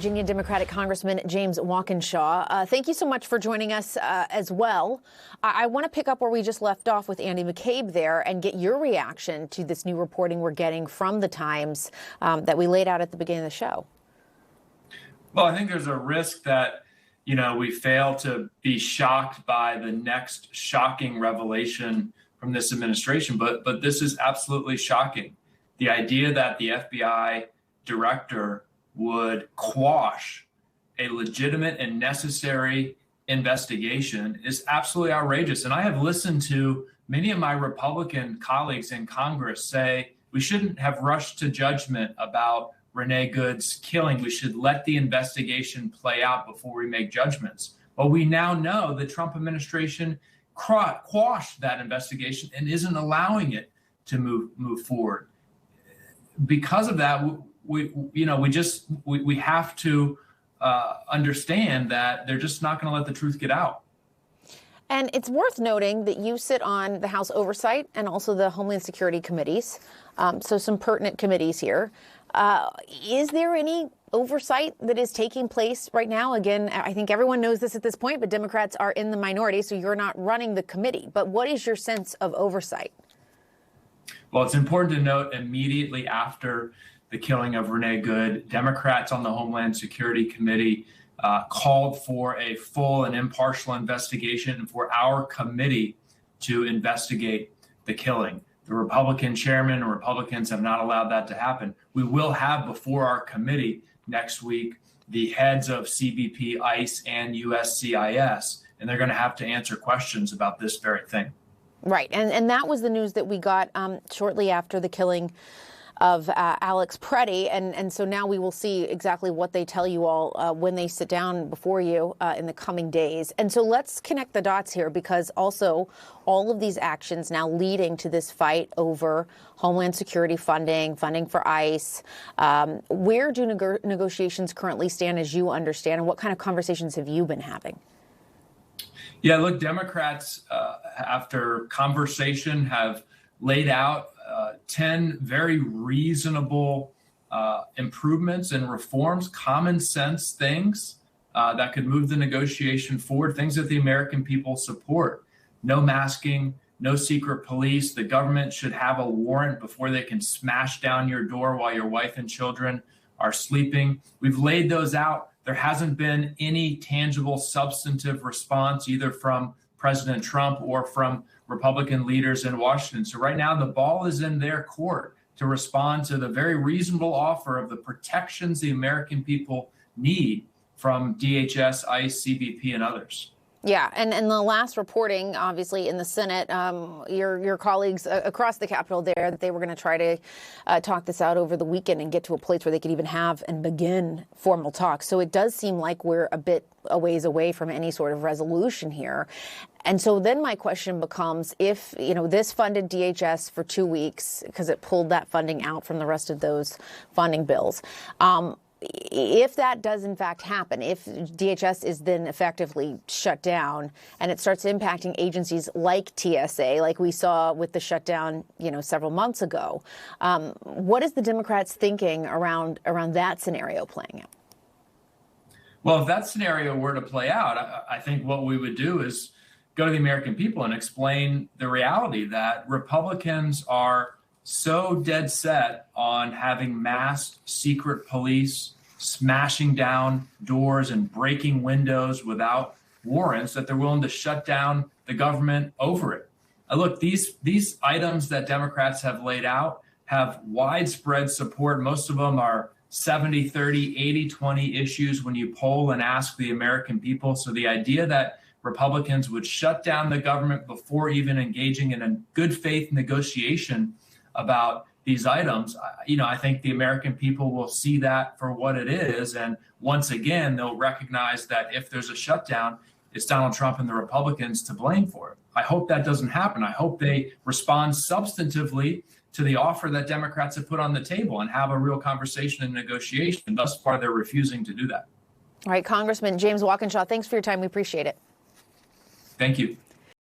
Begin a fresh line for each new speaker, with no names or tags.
Virginia Democratic Congressman James Walkinshaw. Thank you so much for joining us as well. I want to pick up where we just left off with Andy McCabe there and get your reaction to this new reporting we're getting from the Times that we laid out at the beginning of the show.
Well, I think there's a risk that, we fail to be shocked by the next shocking revelation from this administration. But this is absolutely shocking. The idea that the FBI director would quash a legitimate and necessary investigation is absolutely outrageous. And I have listened to many of my Republican colleagues in Congress say we shouldn't have rushed to judgment about Renee Good's killing. We should let the investigation play out before we make judgments. But we now know the Trump administration quashed that investigation and isn't allowing it to move forward. Because of that, we have to understand that they're just not going to let the truth get out.
And it's worth noting that you sit on the House Oversight and also the Homeland Security committees, so some pertinent committees here. Is there any oversight that is taking place right now? Again, I think everyone knows this at this point, but Democrats are in the minority, so you're not running the committee. But what is your sense of oversight?
Well, it's important to note immediately after the killing of Renee Good, Democrats on the Homeland Security Committee called for a full and impartial investigation and for our committee to investigate the killing. The Republican chairman and Republicans have not allowed that to happen. We will have before our committee next week the heads of CBP, ICE, and USCIS, and they're going to have to answer questions about this very thing.
Right. And that was the news that we got shortly after the killing of Alex Preddy. And so now we will see exactly what they tell you all when they sit down before you in the coming days. And so let's connect the dots here, because also all of these actions now leading to this fight over Homeland Security funding for ICE. Where do negotiations currently stand as you understand, and what kind of conversations have you been having?
Yeah, look, Democrats, after conversation, have laid out 10 very reasonable improvements and reforms, common sense things that could move the negotiation forward, things that the American people support. No masking, no secret police. The government should have a warrant before they can smash down your door while your wife and children are sleeping. We've laid those out. There hasn't been any tangible substantive response either from President Trump or from Republican leaders in Washington. So right now, the ball is in their court to respond to the very reasonable offer of the protections the American people need from DHS, ICE, CBP, and others.
Yeah, and the last reporting, obviously, in the Senate, your colleagues across the Capitol there, that they were going to try to talk this out over the weekend and get to a place where they could even have and begin formal talks. So it does seem like we're a bit a ways away from any sort of resolution here. And so then my question becomes, if, this funded DHS for 2 weeks because it pulled that funding out from the rest of those funding bills, if that does in fact happen, if DHS is then effectively shut down and it starts impacting agencies like TSA, like we saw with the shutdown, several months ago, what is the Democrats thinking around that scenario playing out?
Well, if that scenario were to play out, I think what we would do is go to the American people and explain the reality that Republicans are so dead set on having masked secret police smashing down doors and breaking windows without warrants that they're willing to shut down the government over it. Look, these items that Democrats have laid out have widespread support. Most of them are 70-30, 80-20 issues when you poll and ask the American people. So the idea that Republicans would shut down the government before even engaging in a good faith negotiation about these items, I think the American people will see that for what it is. And once again, they'll recognize that if there's a shutdown, it's Donald Trump and the Republicans to blame for it. I hope that doesn't happen. I hope they respond substantively to the offer that Democrats have put on the table and have a real conversation and negotiation. Thus far, they're refusing to do that.
All right, Congressman James Walkinshaw, thanks for your time. We appreciate it.
Thank you.